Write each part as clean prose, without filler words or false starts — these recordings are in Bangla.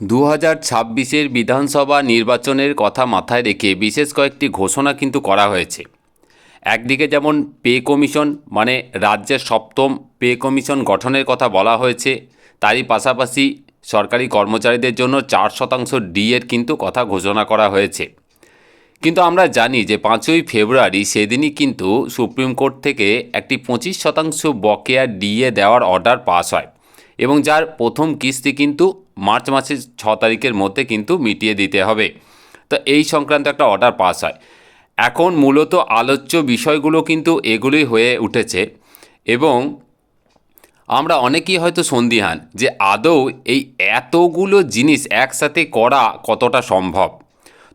2026-এর বিধানসভা নির্বাচনের কথা মাথায় রেখে বিশেষ কয়েকটি ঘোষণা কিন্তু করা হয়েছে। একদিকে যেমন পে কমিশন মানে রাজ্যের সপ্তম পে কমিশন গঠনের কথা বলা হয়েছে, তারই পাশাপাশি সরকারি কর্মচারীদের জন্য 4% ডিএর কিন্তু কথা ঘোষণা করা হয়েছে। কিন্তু আমরা জানি যে 5ই ফেব্রুয়ারি সেদিনই কিন্তু সুপ্রিম কোর্ট থেকে একটি 25% বকেয়া ডিএ দেওয়ার অর্ডার পাস হয় এবং যার প্রথম কিস্তি কিন্তু মার্চ মাসের 6 তারিখের মধ্যে কিন্তু মিটিয়ে দিতে হবে। তো এই সংক্রান্ত একটা অর্ডার পাস হয়। এখন মূলত আলোচ্য বিষয়গুলো কিন্তু এগুলোই হয়ে উঠেছে এবং আমরা অনেকেই হয়তো সন্দিহান যে আদৌ এই এতগুলো জিনিস একসাথে করা কতটা সম্ভব।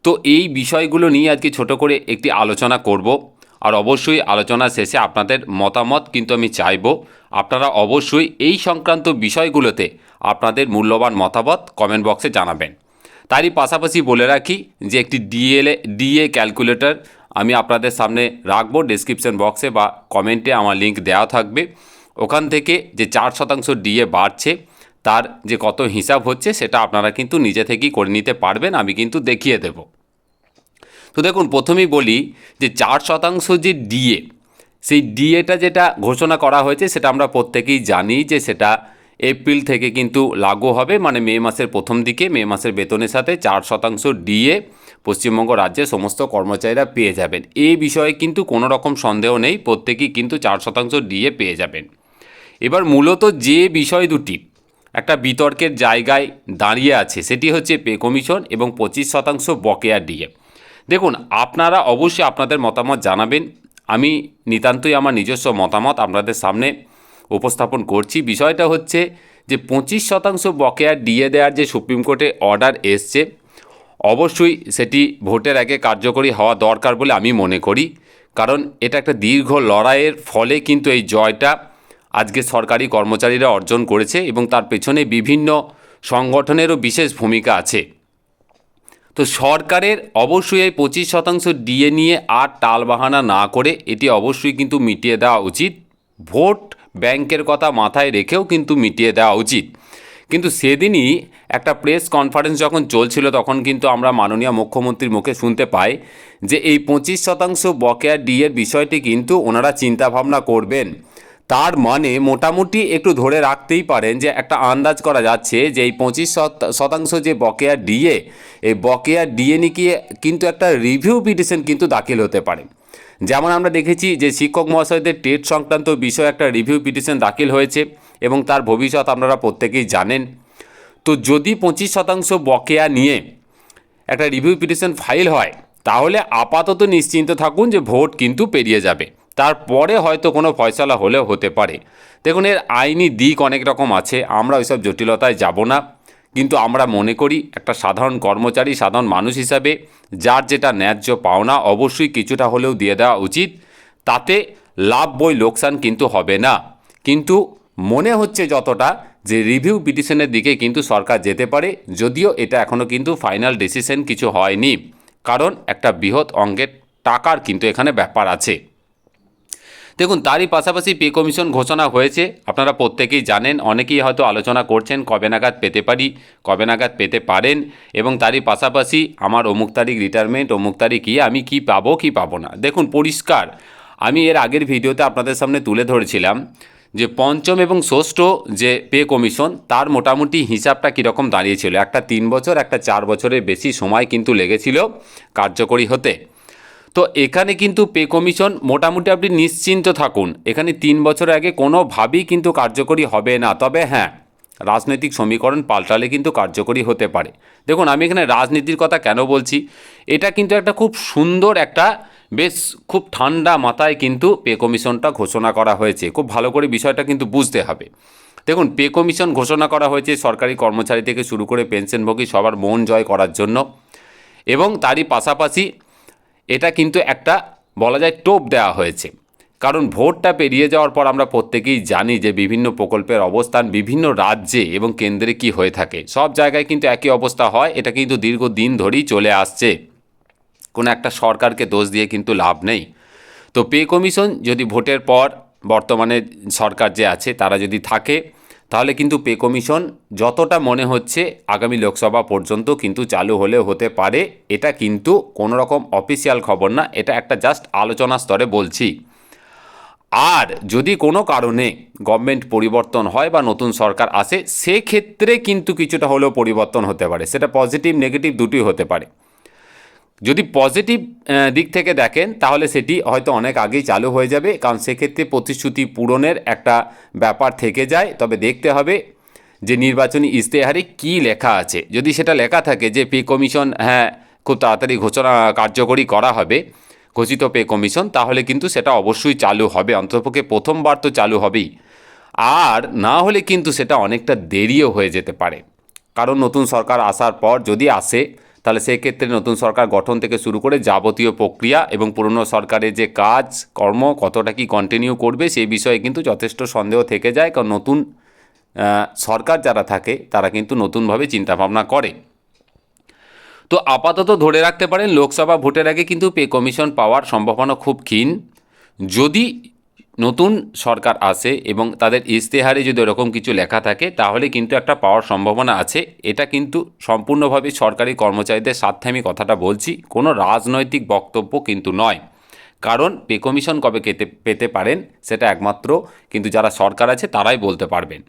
তো এই বিষয়গুলো নিয়ে আজকে ছোট করে একটি আলোচনা করব, আর অবশ্যই আলোচনা শেষে আপনাদের মতামত কিন্তু আমি চাইব। আপনারা অবশ্যই এই সংক্রান্ত বিষয়গুলোতে আপনাদের মূল্যবান মতামত কমেন্ট বক্সে জানাবেন। তারই পাশাপাশি বলে রাখি যে একটি ডিএ ক্যালকুলেটর আমি আপনাদের সামনে রাখবো ডেসক্রিপশন বক্সে বা কমেন্টে, আমার লিঙ্ক দেওয়া থাকবে। ওখান থেকে যে 4% ডিএ বাড়ছে তার যে কত হিসাব হচ্ছে সেটা আপনারা কিন্তু নিজে থেকেই করে নিতে পারবেন, আমি কিন্তু দেখিয়ে দেব। তো দেখুন, প্রথমেই বলি যে 4% যে ডিএ, সেই ডিএটা যেটা ঘোষণা করা হয়েছে সেটা আমরা প্রত্যেকেই জানি যে সেটা এপ্রিল থেকে কিন্তু লাগু হবে, মানে মে মাসের প্রথম দিকে মে মাসের বেতনের সাথে 4% ডিএ পশ্চিমবঙ্গ রাজ্যের সমস্ত কর্মচারীরা পেয়ে যাবেন। এই বিষয়ে কিন্তু কোনো রকম সন্দেহ নেই, প্রত্যেকেই কিন্তু 4% ডিএ পেয়ে যাবেন। এবার মূলত যে বিষয় দুটি একটা বিতর্কের জায়গায় দাঁড়িয়ে আছে সেটি হচ্ছে পে কমিশন এবং 25% বকেয়া ডিএ। দেখুন, আপনারা অবশ্যই আপনাদের মতামত জানাবেন। আমি নিতান্তই আমার নিজস্ব মতামত আপনাদের সামনে উপস্থাপন করছি। বিষয়টা হচ্ছে যে 25% বকেয়া ডিএ দেওয়ার যে সুপ্রিম কোর্টে অর্ডার এসছে, অবশ্যই সেটি ভোটের আগে কার্যকরী হওয়া দরকার বলে আমি মনে করি। কারণ এটা একটা দীর্ঘ লড়াইয়ের ফলে কিন্তু এই জয়টা আজকে সরকারি কর্মচারীরা অর্জন করেছে এবং তার পেছনে বিভিন্ন সংগঠনেরও বিশেষ ভূমিকা আছে। তো সরকারের অবশ্যই এই 25% ডিএ নিয়ে আর টালবাহানা না করে এটি অবশ্যই কিন্তু মিটিয়ে দেওয়া উচিত। ভোট ব্যাংকের কথা মাথায় রেখেও কিন্তু মিটিয়ে দেওয়া উচিত। কিন্তু সেদিনই একটা প্রেস কনফারেন্স যখন চলছিল তখন কিন্তু আমরা মাননীয় মুখ্যমন্ত্রীর মুখে শুনতে পাই যে এই 25% বকেয়া ডিএর বিষয়টি কিন্তু ওনারা চিন্তাভাবনা করবেন। তার মানে মোটামুটি একটু ধরে রাখতেই পারেন যে একটা আন্দাজ করা যাচ্ছে যে এই 25% যে বকেয়া ডিএ, এই বকেয়া ডিএ নিয়ে কিন্তু একটা রিভিউ পিটিশন কিন্তু দাখিল হতে পারে। যেমন আমরা দেখেছি যে শিক্ষক মহাশয়দের টেট সংক্রান্ত বিষয়ে একটা রিভিউ পিটিশন দাখিল হয়েছে এবং তার ভবিষ্যৎ আপনারা প্রত্যেকেই জানেন। তো যদি 25% বকেয়া নিয়ে একটা রিভিউ পিটিশন ফাইল হয় তাহলে আপাতত নিশ্চিন্ত থাকুন যে ভোট কিন্তু পেরিয়ে যাবে, তারপরে হয়তো কোনো ফয়সালা হলেও হতে পারে। দেখুন, এর আইনি দিক অনেক রকম আছে, আমরা ওইসব জটিলতায় যাব না। কিন্তু আমরা মনে করি একটা সাধারণ কর্মচারী, সাধারণ মানুষ হিসাবে যার যেটা ন্যায্য পাওনা অবশ্যই কিছুটা হলেও দিয়ে দেওয়া উচিত। তাতে লাভ বই লোকসান কিন্তু হবে না। কিন্তু মনে হচ্ছে যতটা যে রিভিউ পিটিশনের দিকে কিন্তু সরকার যেতে পারে, যদিও এটা এখনও কিন্তু ফাইনাল ডিসিশন কিছু হয়নি, কারণ একটা বৃহৎ অঙ্কের টাকার কিন্তু এখানে ব্যাপার আছে। দেখুন, তারই পাশাপাশি পে কমিশন ঘোষণা হয়েছে, আপনারা প্রত্যেকেই জানেন। অনেকেই হয়তো আলোচনা করছেন কবে নাগাদ পেতে পারি, কবে নাগাদ পেতে পারেন, এবং তারই পাশাপাশি আমার অমুক তারিখ রিটায়ারমেন্ট, অমুক তারিখ আমি কি পাবো কি পাবো না। দেখুন, পরিষ্কার আমি এর আগের ভিডিওতে আপনাদের সামনে তুলে ধরেছিলাম যে পঞ্চম এবং ষষ্ঠ যে পে কমিশন তার মোটামুটি হিসাবটা কীরকম দাঁড়িয়েছিল। একটা 3 বছর, একটা 4 বছরের বেশি সময় কিন্তু লেগেছিল কার্যকরী হতে। তো এখানে কিন্তু পে কমিশন মোটামুটি আপনি নিশ্চিন্ত থাকুন, এখানে 3 বছরের আগে কোনোভাবেই কিন্তু কার্যকরী হবে না। তবে হ্যাঁ, রাজনৈতিক সমীকরণ পাল্টালে কিন্তু কার্যকরী হতে পারে। দেখুন, আমি এখানে রাজনীতির কথা কেন বলছি, এটা কিন্তু একটা খুব সুন্দর একটা বেশ খুব ঠান্ডা মাথায় কিন্তু পে কমিশনটা ঘোষণা করা হয়েছে। খুব ভালো করে বিষয়টা কিন্তু বুঝতে হবে। দেখুন, পে কমিশন ঘোষণা করা হয়েছে সরকারি কর্মচারী থেকে শুরু করে পেনশনভোগী সবার মন জয় করার জন্য, এবং তারই পাশাপাশি এটা কিন্তু একটা বলা যায় টোপ দেওয়া হয়েছে। কারণ ভোটটা পেরিয়ে যাওয়ার পর আমরা প্রত্যেকেই জানি যে বিভিন্ন প্রকল্পের অবস্থান বিভিন্ন রাজ্যে এবং কেন্দ্রে কি হয়ে থাকে। সব জায়গায় কিন্তু একই অবস্থা হয়, এটা কিন্তু দীর্ঘদিন ধরেই চলে আসছে। কোনো একটা সরকারকে দোষ দিয়ে কিন্তু লাভ নেই। তো পে কমিশন যদি ভোটের পর বর্তমানে সরকার যে আছে তারা যদি থাকে, তাহলে কিন্তু পে কমিশন যতটা মনে হচ্ছে আগামী লোকসভা পর্যন্ত কিন্তু চালু হলেও হতে পারে। এটা কিন্তু কোনো রকম অফিসিয়াল খবর না, এটা একটা জাস্ট আলোচনা স্তরে বলছি। আর যদি কোনো কারণে গভর্নমেন্ট পরিবর্তন হয় বা নতুন সরকার আসে, সেক্ষেত্রে কিন্তু কিছুটা হলেও পরিবর্তন হতে পারে, সেটা পজিটিভ নেগেটিভ দুটোই হতে পারে। যদি পজিটিভ দিক থেকে দেখেন তাহলে সেটি হয়তো অনেক আগেই চালু হয়ে যাবে, কারণ সেক্ষেত্রে প্রতিশ্রুতি পূরণের একটা ব্যাপার থেকে যায়। তবে দেখতে হবে যে নির্বাচনী ইশতেহারে কী লেখা আছে। যদি সেটা লেখা থাকে যে পে কমিশন খুব তাড়াতাড়ি ঘোষণা কার্যকরী করা হবে, ঘোষিত পে কমিশন, তাহলে কিন্তু সেটা অবশ্যই চালু হবে, অন্ততপক্ষে প্রথমবার তো চালু হবেই। আর না হলে কিন্তু সেটা অনেকটা দেরিও হয়ে যেতে পারে, কারণ নতুন সরকার আসার পর যদি আসে তাহলে সেক্ষেত্রে নতুন সরকার গঠন থেকে শুরু করে যাবতীয় প্রক্রিয়া এবং পুরনো সরকারের যে কাজ কর্ম কতটা কি কন্টিনিউ করবে সেই বিষয়ে কিন্তু যথেষ্ট সন্দেহ থেকে যায়, কারণ নতুন সরকার যারা থাকে তারা কিন্তু নতুনভাবে চিন্তাভাবনা করে। তো আপাতত ধরে রাখতে পারেন লোকসভা ভোটের আগে কিন্তু পে কমিশন পাওয়ার সম্ভাবনা খুব ক্ষীণ। যদি নতুন সরকার আসে এবং তাদের ইশতেহারে যদি এরকম কিছু লেখা থাকে তাহলে কিন্তু একটা পাওয়ার সম্ভাবনা আছে। এটা কিন্তু সম্পূর্ণভাবে সরকারি কর্মচারীদের স্বার্থে আমি কথাটা বলছি, কোনো রাজনৈতিক বক্তব্য কিন্তু নয়। কারণ পে কমিশন কবে পেতে পারেন সেটা একমাত্র কিন্তু যারা সরকার আছে তারাই বলতে পারবেন।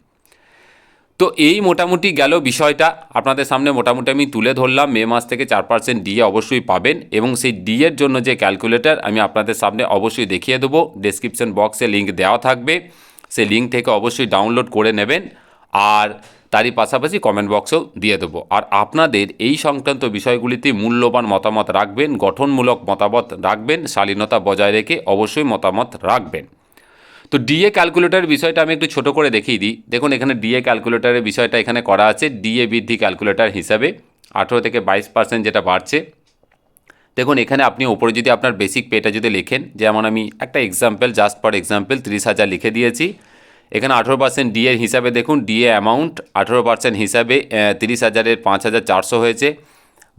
তো এই মোটামুটি গেল বিষয়টা, আপনাদের সামনে মোটামুটি আমি তুলে ধরলাম। মে মাস থেকে 4% ডিএ অবশ্যই পাবেন এবং সেই ডিএর জন্য যে ক্যালকুলেটর আমি আপনাদের সামনে অবশ্যই দেখিয়ে দেবো, ডেসক্রিপশন বক্সে লিঙ্ক দেওয়া থাকবে, সেই লিঙ্ক থেকে অবশ্যই ডাউনলোড করে নেবেন। আর তারই পাশাপাশি কমেন্ট বক্সেও দিয়ে দেবো। আর আপনাদের এই সংক্রান্ত বিষয়গুলিতে মূল্যবান মতামত রাখবেন, গঠনমূলক মতামত রাখবেন, শালীনতা বজায় রেখে অবশ্যই মতামত রাখবেন। তো ডিএ ক্যালকুলেটরের বিষয়টা আমি একটু ছোটো করে দেখিয়ে দিই। দেখুন এখানে ডিএ ক্যালকুলেটরের বিষয়টা এখানে করা আছে ডিএ বৃদ্ধি ক্যালকুলেটর হিসাবে 18 থেকে 22% যেটা বাড়ছে। দেখুন এখানে আপনি ওপরে যদি আপনার বেসিক পেটা যদি লেখেন, যেমন আমি একটা এক্সাম্পল জাস্ট ফর এক্সাম্পল 30,000 লিখে দিয়েছি। এখানে 18% ডিএর হিসাবে দেখুন ডিএ অ্যামাউন্ট 18% হিসাবে 30,000-এর 5,400 হয়েছে।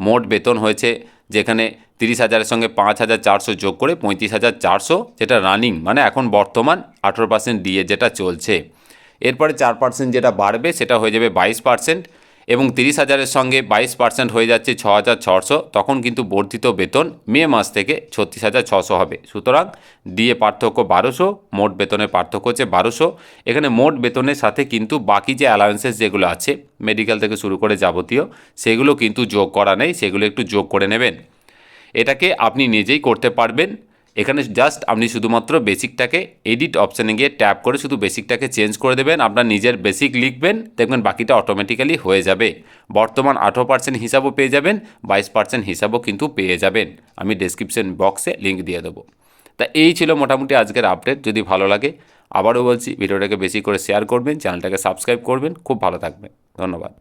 মোট বেতন হয়েছে যেখানে 30,000-এর সঙ্গে 5,400 যোগ করে 35,400, যেটা রানিং মানে এখন বর্তমান 18% ডিএ যেটা চলছে। এরপরে 4% যেটা বাড়বে সেটা হয়ে যাবে 22% এবং 30,000-এর সঙ্গে 22% হয়ে যাচ্ছে 6,600। তখন কিন্তু বর্ধিত বেতন মে মাস থেকে 36,600 হবে। সুতরাং ডিএ পার্থক্য 1200, মোট বেতনের পার্থক্য হচ্ছে 1200। এখানে মোট বেতনের সাথে কিন্তু বাকি যে অ্যালাউন্সেস যেগুলো আছে মেডিকেল থেকে শুরু করে যাবতীয় সেগুলো কিন্তু যোগ করা নেই, সেগুলো একটু যোগ করে নেবেন। এটাকে আপনি নিজেই করতে পারবেন। এখানে জাস্ট আপনি শুধুমাত্র বেসিকটাকে এডিট অপশানে গিয়ে ট্যাপ করে শুধু বেসিকটাকে চেঞ্জ করে দেবেন, আপনার নিজের বেসিক লিখবেন, দেখবেন বাকিটা অটোমেটিক্যালি হয়ে যাবে। বর্তমান 18% হিসাবও পেয়ে যাবেন, 22% হিসাবও কিন্তু পেয়ে যাবেন। আমি ডেসক্রিপশন বক্সে লিঙ্ক দিয়ে দেবো। তা এই ছিল মোটামুটি আজকের আপডেট। যদি ভালো লাগে আবারও বলছি ভিডিওটাকে বেশি করে শেয়ার করবেন, চ্যানেলটাকে সাবস্ক্রাইব করবেন। খুব ভালো থাকবেন, ধন্যবাদ।